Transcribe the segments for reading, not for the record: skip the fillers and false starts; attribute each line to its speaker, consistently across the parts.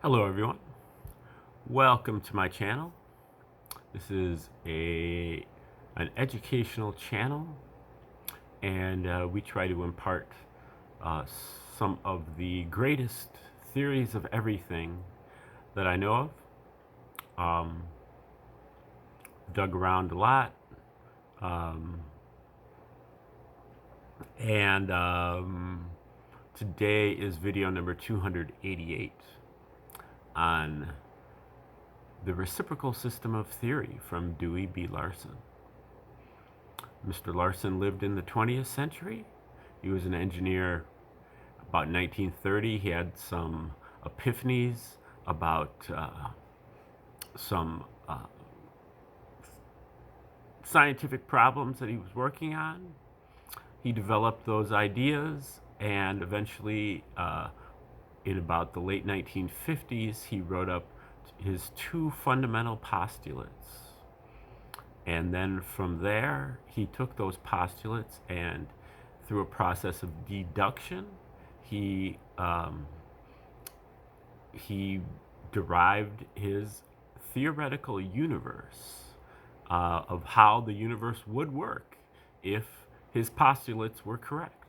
Speaker 1: Hello everyone, welcome to my channel. This is an educational channel, and we try to impart uh, some of the greatest theories of everything that I know of. Um, Dug around a lot, um, and today is video number 288 on the reciprocal system of theory from Dewey B. Larson. Mr. Larson lived in the 20th century. He was an engineer about 1930. He had some epiphanies about some scientific problems that he was working on. He developed those ideas, and eventually, in about the late 1950s, he wrote up his two fundamental postulates. And then from there, he took those postulates and, through a process of deduction, he derived his theoretical universe of how the universe would work if his postulates were correct.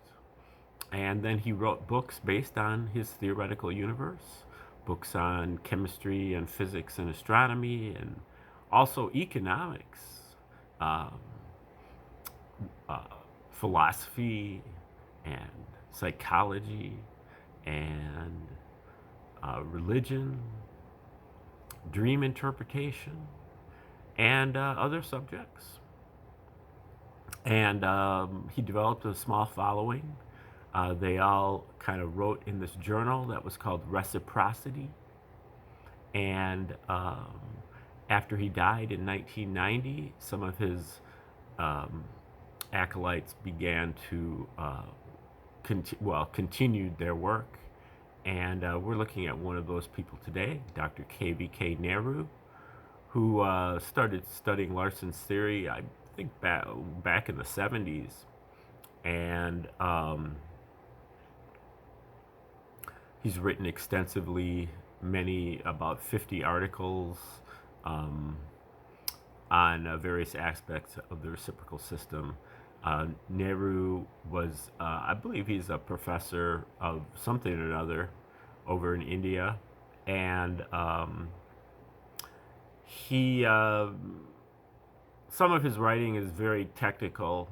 Speaker 1: And then he wrote books based on his theoretical universe, books on chemistry and physics and astronomy, and also economics, um, philosophy, and psychology, and religion, dream interpretation, and other subjects. And he developed a small following. They all kind of wrote in this journal that was called Reciprocity. And after he died in 1990, some of his acolytes began to continued their work. And we're looking at one of those people today, Dr. KVK Nehru, who started studying Larson's theory, I think, back in the 70s. And he's written extensively, about 50 articles on various aspects of the reciprocal system. Nehru was, I believe he's a professor of something or another over in India. And some of his writing is very technical.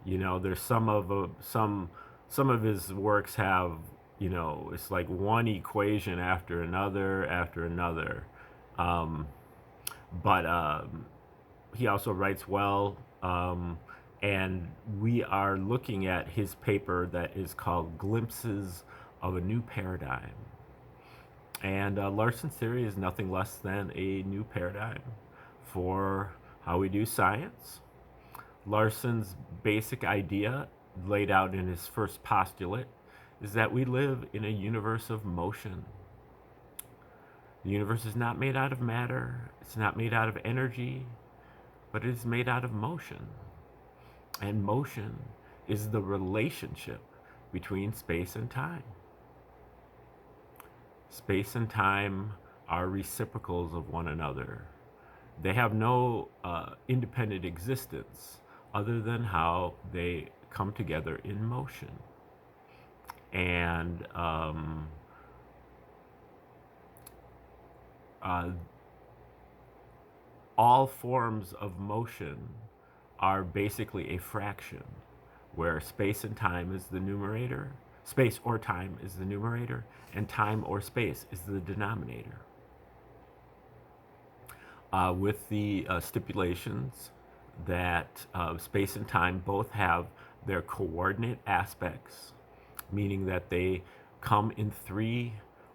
Speaker 1: There's some of his works have, it's like one equation after another. But he also writes well. And we are looking at his paper that is called Glimpses of a New Paradigm. And Larson's theory is nothing less than a new paradigm for how we do science. Larson's basic idea, laid out in his first postulate, is that we live in a universe of motion. The universe is not made out of matter, it's not made out of energy, but it is made out of motion. And motion is the relationship between space and time. Space and time are reciprocals of one another. They have no independent existence other than how they come together in motion. And all forms of motion are basically a fraction, where space and time is the numerator, space or time is the numerator, and time or space is the denominator. With the stipulations that space and time both have their coordinate aspects, meaning that they come in 3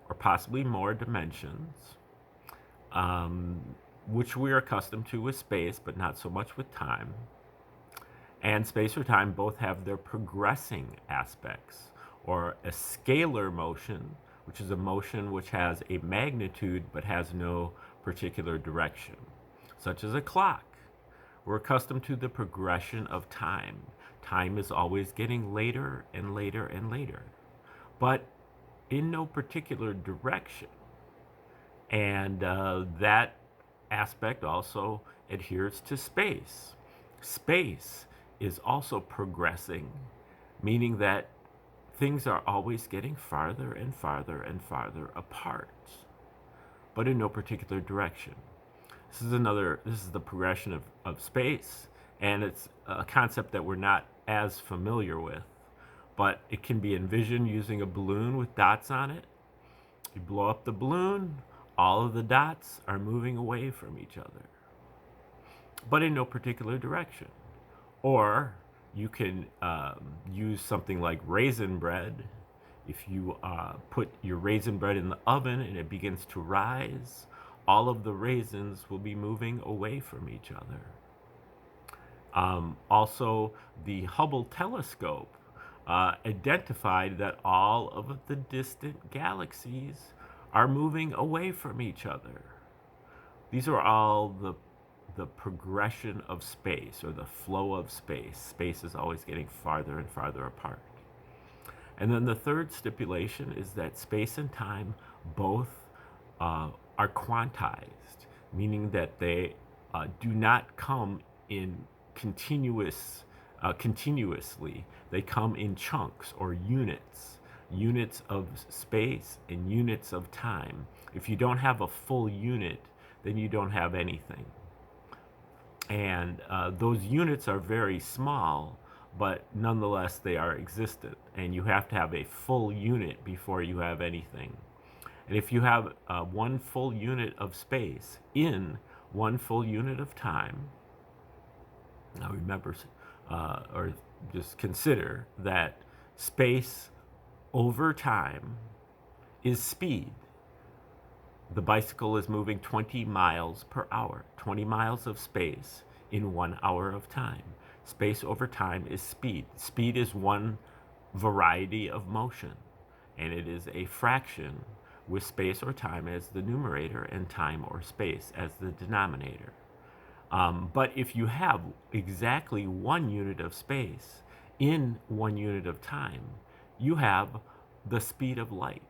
Speaker 1: or possibly more dimensions, which we're accustomed to with space, but not so much with time. And space or time both have their progressing aspects, or a scalar motion, which is a motion which has a magnitude but has no particular direction, such as a clock. We're accustomed to the progression of time. Time is always getting later and later and later, but in no particular direction. And that aspect also adheres to space. Space is also progressing, meaning that things are always getting farther and farther and farther apart, but in no particular direction. This is the progression of space, and it's a concept that we're not as familiar with, but it can be envisioned using a balloon with dots on it. You blow up the balloon, all of the dots are moving away from each other, but in no particular direction. Or you can use something like raisin bread. If you put your raisin bread in the oven and it begins to rise, all of the raisins will be moving away from each other. Also, the Hubble telescope identified that all of the distant galaxies are moving away from each other. These are all the progression of space, or the flow of space. Space is always getting farther and farther apart. And then the third stipulation is that space and time both are quantized, meaning that they do not come in continuously. They come in chunks or units of space and units of time. If you don't have a full unit, then you don't have anything. And those units are very small, but nonetheless they are existent. And you have to have a full unit before you have anything. And if you have one full unit of space in one full unit of time, now remember, or just consider that space over time is speed. The bicycle is moving 20 miles per hour, 20 miles of space in 1 hour of time. Space over time is speed. Speed is one variety of motion, and it is a fraction with space or time as the numerator and time or space as the denominator. But if you have exactly 1 unit of space in 1 unit of time, you have the speed of light.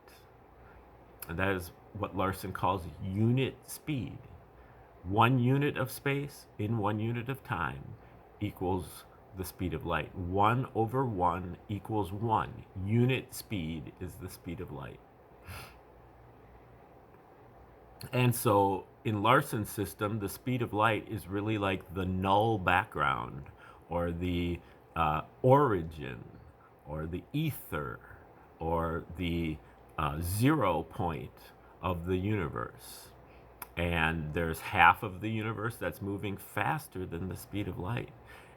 Speaker 1: And that is what Larson calls unit speed. 1 unit of space in 1 unit of time equals the speed of light. 1 over 1 equals 1. Unit speed is the speed of light. And so in Larson's system, the speed of light is really like the null background, or the origin, or the ether, or the 0 point of the universe. And there's half of the universe that's moving faster than the speed of light,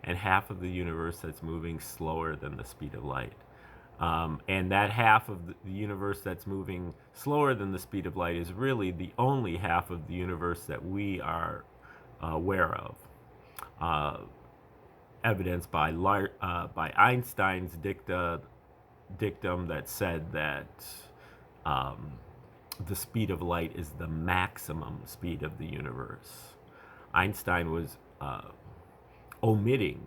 Speaker 1: and half of the universe that's moving slower than the speed of light. And that half of the universe that's moving slower than the speed of light is really the only half of the universe that we are aware of. Evidenced by Einstein's dictum that said that the speed of light is the maximum speed of the universe. Einstein was omitting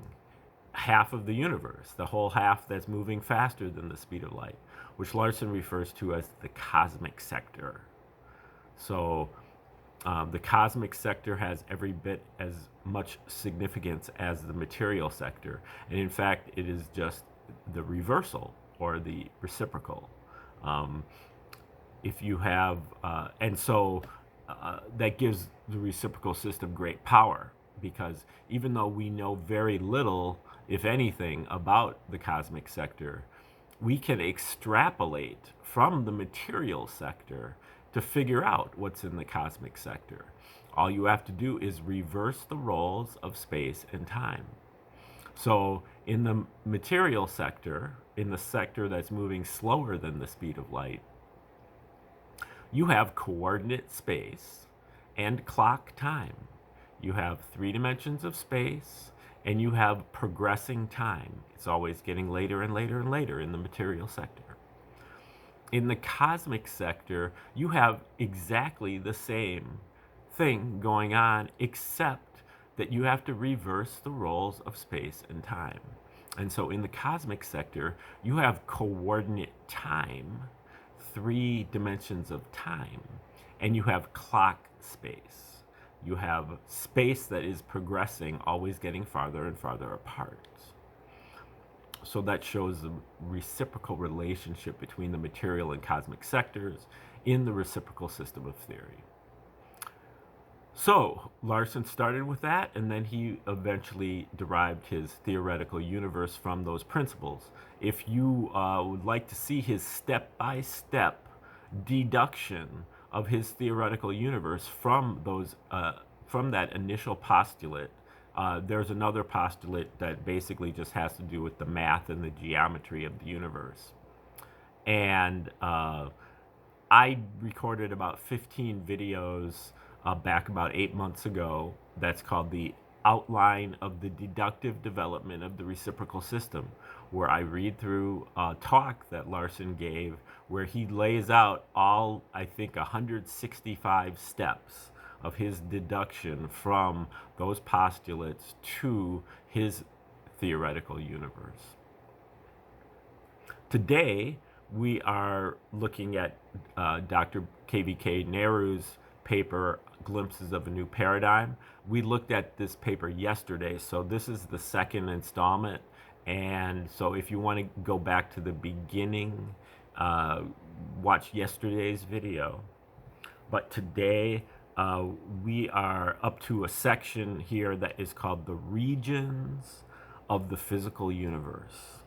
Speaker 1: half of the universe, the whole half that's moving faster than the speed of light, which Larson refers to as the cosmic sector. So the cosmic sector has every bit as much significance as the material sector. And in fact, it is just the reversal, or the reciprocal. If you have, and so that gives the reciprocal system great power, because even though we know very little, if anything, about the cosmic sector, we can extrapolate from the material sector to figure out what's in the cosmic sector. All you have to do is reverse the roles of space and time. So in the material sector, in the sector that's moving slower than the speed of light, you have coordinate space and clock time. You have 3 dimensions of space, and you have progressing time. It's always getting later and later and later in the material sector. In the cosmic sector, you have exactly the same thing going on, except that you have to reverse the roles of space and time. And so in the cosmic sector, you have coordinate time, 3 dimensions of time, and you have clock space. You have space that is progressing, always getting farther and farther apart. So that shows the reciprocal relationship between the material and cosmic sectors in the reciprocal system of theory. So Larson started with that, and then he eventually derived his theoretical universe from those principles. If you would like to see his step-by-step deduction of his theoretical universe from those from that initial postulate, there's another postulate that basically just has to do with the math and the geometry of the universe. And I recorded about 15 videos back about 8 months ago. That's called the Outline of the Deductive Development of the Reciprocal System, where I read through a talk that Larson gave where he lays out all, I think, 165 steps of his deduction from those postulates to his theoretical universe. Today, we are looking at Dr. KVK Nehru's paper, Glimpses of a New Paradigm. We looked at this paper yesterday, so this is the second installment. And so if you want to go back to the beginning, watch yesterday's video. But today, we are up to a section here that is called the regions of the physical universe.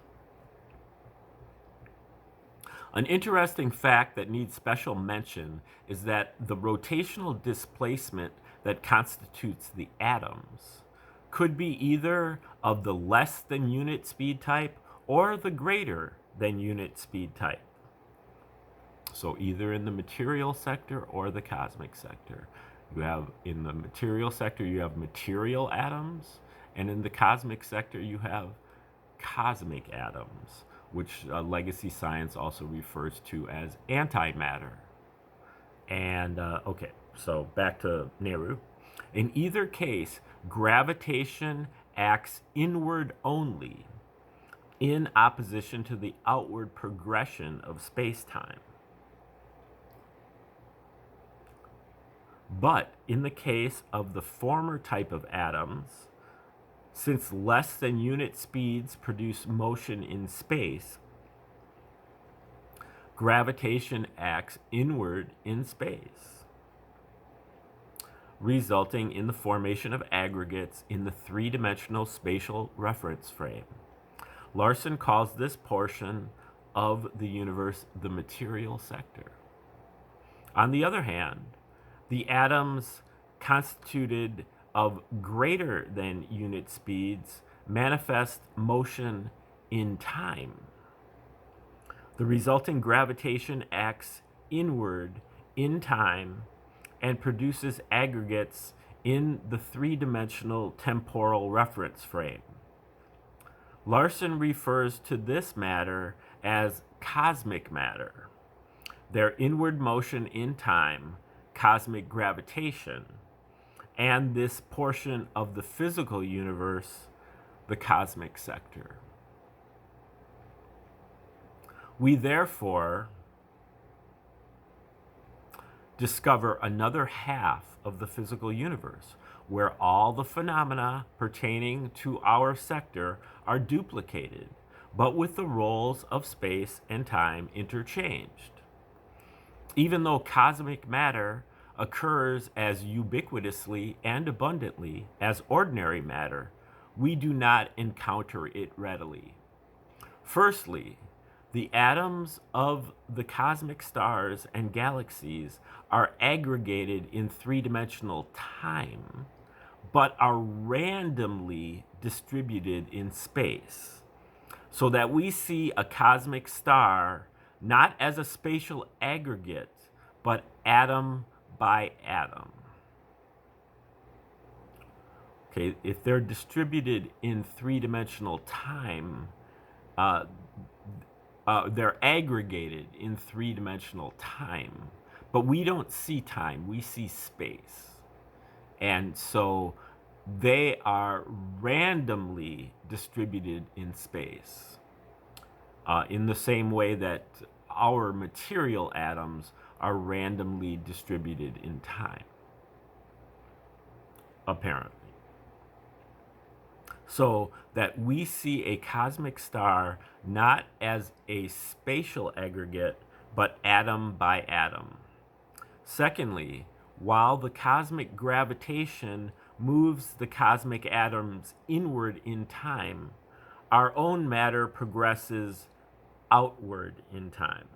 Speaker 1: An interesting fact that needs special mention is that the rotational displacement that constitutes the atoms could be either of the less than unit speed type or the greater than unit speed type. So either in the material sector or the cosmic sector. You have, in the material sector, you have material atoms, and in the cosmic sector, you have cosmic atoms, which legacy science also refers to as antimatter. And okay, so back to Nehru. In either case, gravitation acts inward only, in opposition to the outward progression of space-time. But in the case of the former type of atoms, since less than unit speeds produce motion in space, gravitation acts inward in space, resulting in the formation of aggregates in the three-dimensional spatial reference frame. Larson calls this portion of the universe the material sector. On the other hand, the atoms constituted of greater than unit speeds manifest motion in time. The resulting gravitation acts inward in time and produces aggregates in the three-dimensional temporal reference frame. Larson refers to this matter as cosmic matter, their inward motion in time, cosmic gravitation, and this portion of the physical universe, the cosmic sector. We therefore discover another half of the physical universe, where all the phenomena pertaining to our sector are duplicated, but with the roles of space and time interchanged. Even though cosmic matter occurs as ubiquitously and abundantly as ordinary matter, we do not encounter it readily. Firstly, the atoms of the cosmic stars and galaxies are aggregated in three-dimensional time, but are randomly distributed in space, so that we see a cosmic star not as a spatial aggregate, but atom by atom. Okay, if they're distributed in three-dimensional time, they're aggregated in three-dimensional time, but we don't see time, we see space. And so they are randomly distributed in space, in the same way that our material atoms are randomly distributed in time, apparently. So that we see a cosmic star not as a spatial aggregate, but atom by atom. Secondly, while the cosmic gravitation moves the cosmic atoms inward in time, our own matter progresses outward in time.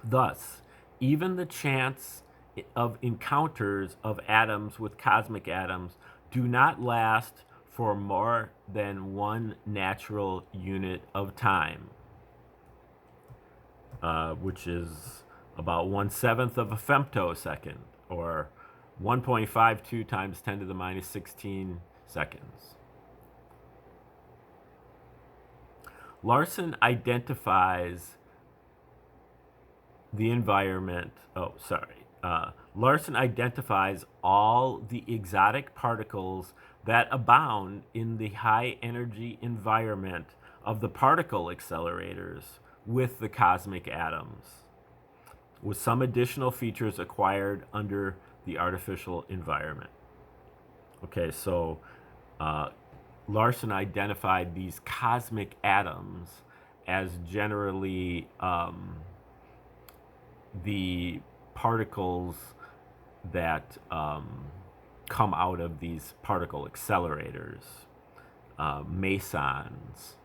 Speaker 1: Thus, even the chance of encounters of atoms with cosmic atoms do not last for more than one natural unit of time, which is about 1/7 of a femtosecond, or 1.52 times 10 to the minus 16 seconds. Larson identifies the environment. Larson identifies all the exotic particles that abound in the high energy environment of the particle accelerators with the cosmic atoms, with some additional features acquired under the artificial environment. Okay, so Larson identified these cosmic atoms as generally the particles that come out of these particle accelerators, mesons,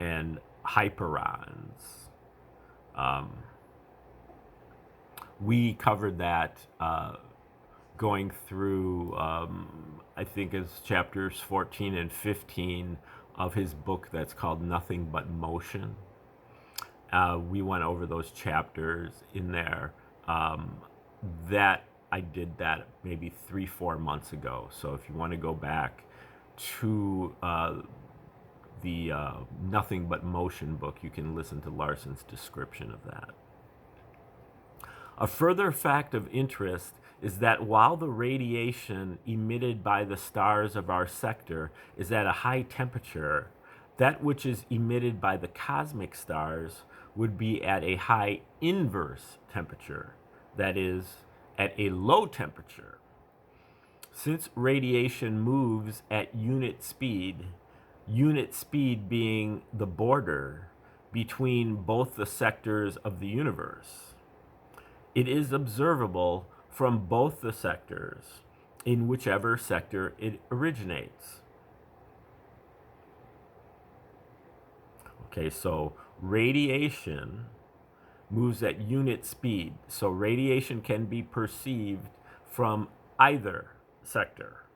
Speaker 1: and hyperons. We covered that going through, I think it's chapters 14 and 15 of his book that's called Nothing But Motion. We went over those chapters in there. That I did that maybe 3-4 months ago. So if you want to go back to the Nothing But Motion book, you can listen to Larson's description of that. A further fact of interest is that while the radiation emitted by the stars of our sector is at a high temperature, that which is emitted by the cosmic stars would be at a high inverse temperature, that is, at a low temperature. Since radiation moves at unit speed being the border between both the sectors of the universe, it is observable from both the sectors, in whichever sector it originates. Okay, so radiation moves at unit speed. So radiation can be perceived from either sector,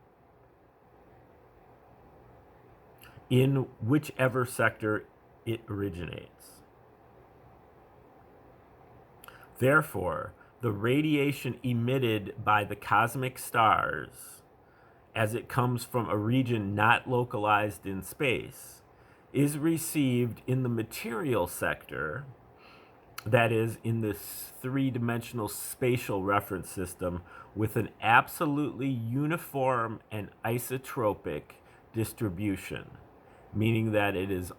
Speaker 1: in whichever sector it originates. Therefore, the radiation emitted by the cosmic stars, as it comes from a region not localized in space, is received in the material sector, that is, in this three-dimensional spatial reference system, with an absolutely uniform and isotropic distribution, meaning that it is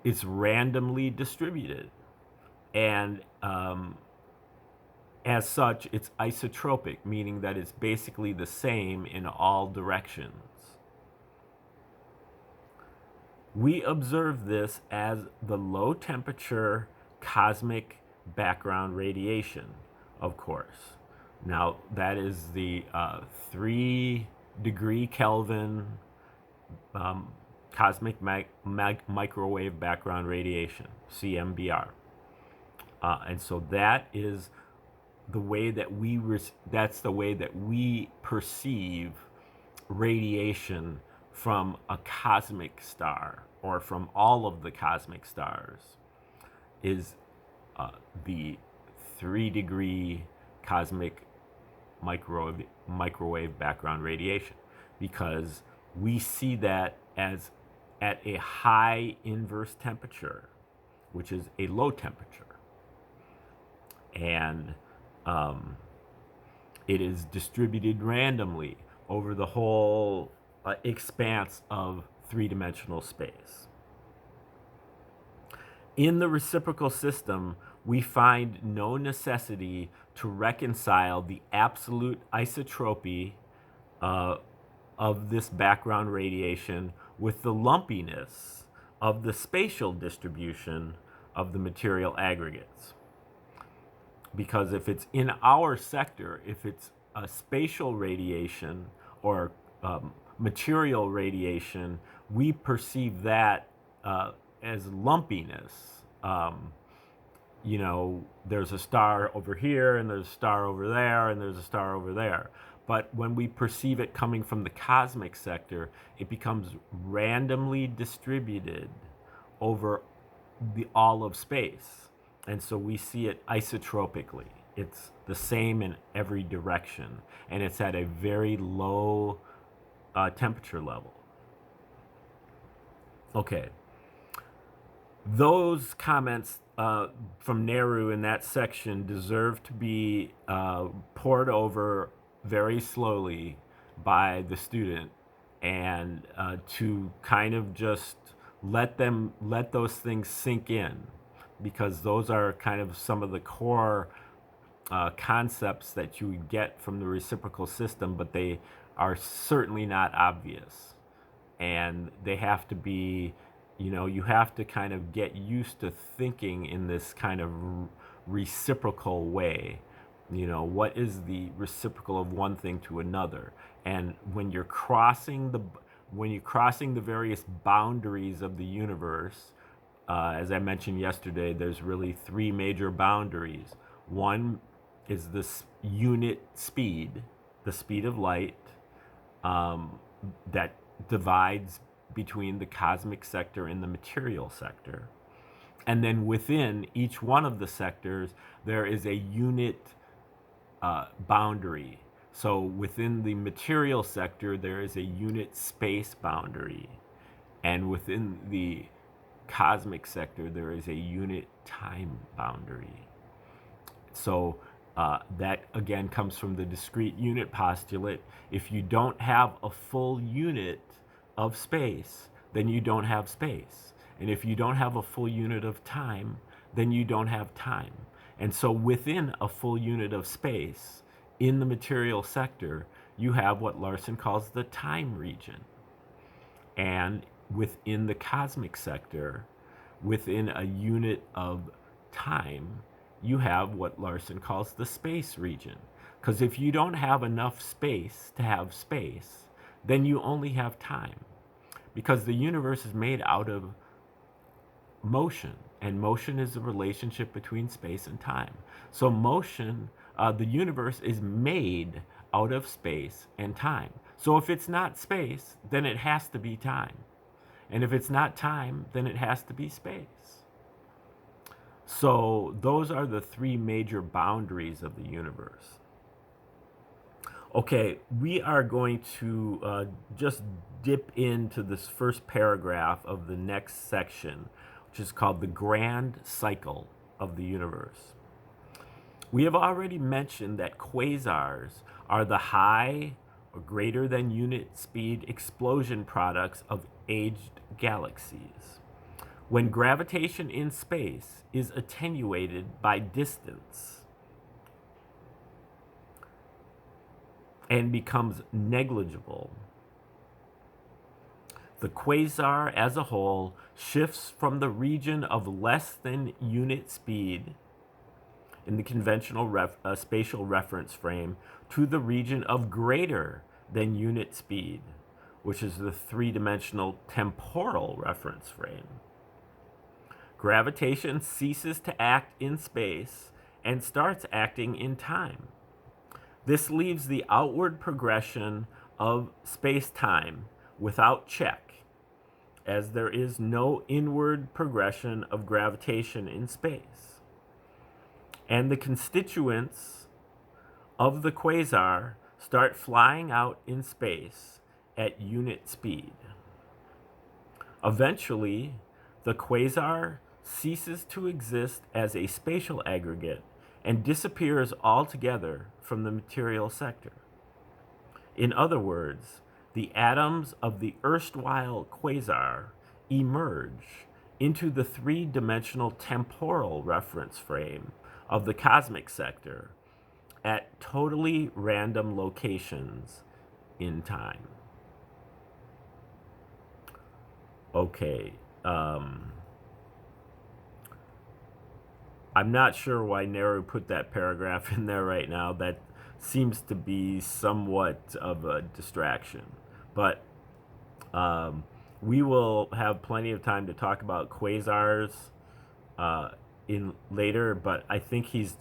Speaker 1: it's randomly distributed, and as such, it's isotropic, meaning that it's basically the same in all directions. We observe this as the low temperature cosmic background radiation, of course. Now, that is the 3 degree Kelvin cosmic microwave background radiation, CMBR. And so that is the way that that's the way that we perceive radiation from a cosmic star, or from all of the cosmic stars, is the 3 degree cosmic microwave background radiation, because we see that as at a high inverse temperature, which is a low temperature. And it is distributed randomly over the whole expanse of three-dimensional space. In the reciprocal system, we find no necessity to reconcile the absolute isotropy of this background radiation with the lumpiness of the spatial distribution of the material aggregates. Because if it's in our sector, if it's a spatial radiation or material radiation, we perceive that as lumpiness. You know, there's a star over here, and there's a star over there, and there's a star over there. But when we perceive it coming from the cosmic sector, it becomes randomly distributed over all of space. And so we see it isotropically. It's the same in every direction, and it's at a very low temperature level. Okay. Those comments from Nehru in that section deserve to be poured over very slowly by the student, and to kind of just let those things sink in, because those are kind of some of the core concepts that you get from the reciprocal system, but they are certainly not obvious, and they have to be, you have to kind of get used to thinking in this kind of reciprocal way. What is the reciprocal of one thing to another? And when you're crossing the various boundaries of the universe, as I mentioned yesterday, there's really three major boundaries. One is this unit speed, the speed of light, that divides between the cosmic sector and the material sector. And then within each one of the sectors, there is a unit boundary. So within the material sector, there is a unit space boundary. And within the cosmic sector, there is a unit time boundary. So that again comes from the discrete unit postulate. If you don't have a full unit of space, then you don't have space. And if you don't have a full unit of time, then you don't have time. And so within a full unit of space, in the material sector, you have what Larson calls the time region. And within the cosmic sector, within a unit of time, you have what Larson calls the space region. Because if you don't have enough space to have space, then you only have time. Because the universe is made out of motion, and motion is the relationship between space and time. So motion, the universe is made out of space and time. So if it's not space, then it has to be time. And if it's not time, then it has to be space. So those are the three major boundaries of the universe. Okay, we are going to just dip into this first paragraph of the next section, which is called the grand cycle of the universe. We have already mentioned that quasars are the high or greater than unit speed explosion products of aged galaxies. When gravitation in space is attenuated by distance and becomes negligible, the quasar as a whole shifts from the region of less than unit speed in the conventional spatial reference frame to the region of greater than unit speed, which is the three-dimensional temporal reference frame. Gravitation ceases to act in space and starts acting in time. This leaves the outward progression of space-time without check, as there is no inward progression of gravitation in space. And the constituents of the quasar start flying out in space at unit speed. Eventually, the quasar ceases to exist as a spatial aggregate and disappears altogether from the material sector. In other words, the atoms of the erstwhile quasar emerge into the three-dimensional temporal reference frame of the cosmic sector at totally random locations in time. Okay, I'm not sure why Nehru put that paragraph in there right now. That seems to be somewhat of a distraction. But we will have plenty of time to talk about quasars in later. But I think he's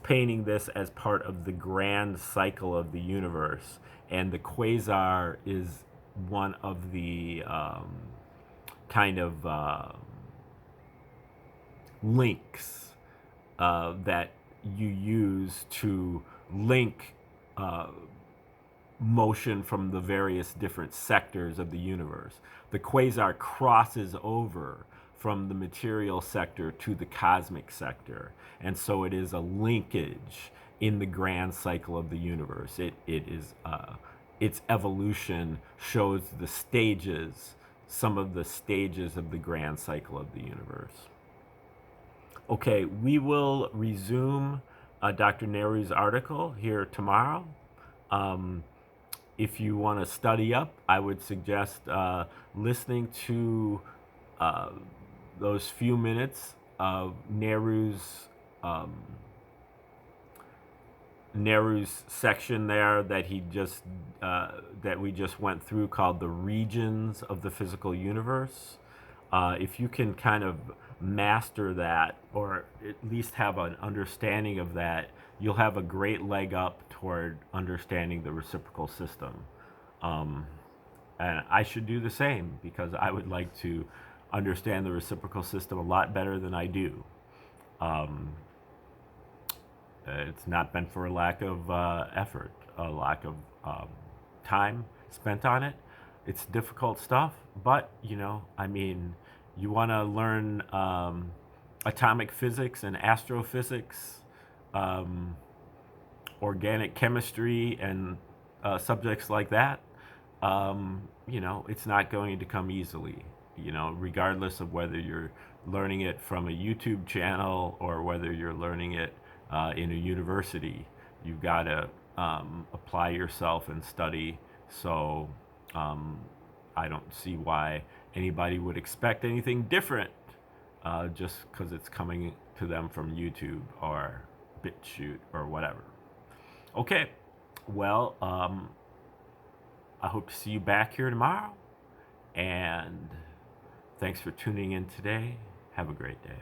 Speaker 1: painting this as part of the grand cycle of the universe, and the quasar is one of the kind of links that you use to link motion from the various different sectors of the universe. The quasar crosses over from the material sector to the cosmic sector, and so it is a linkage in the grand cycle of the universe. It is its evolution shows the stages, some of the stages of the grand cycle of the universe. Okay, we will resume Dr. Nehru's article here tomorrow. If you want to study up, I would suggest listening to those few minutes of Nehru's section there that we just went through, called the regions of the physical universe. If you can kind of master that, or at least have an understanding of that, you'll have a great leg up toward understanding the reciprocal system. And I should do the same, because I would like to understand the reciprocal system a lot better than I do. It's not been for a lack of effort, a lack of time spent on it. It's difficult stuff, but I mean, you want to learn atomic physics and astrophysics, organic chemistry, and subjects like that. It's not going to come easily. Regardless of whether you're learning it from a YouTube channel or whether you're learning it in a university, you've got to apply yourself and study. So I don't see why anybody would expect anything different just because it's coming to them from YouTube or BitChute or whatever. Okay, well, I hope to see you back here tomorrow, and thanks for tuning in today. Have a great day.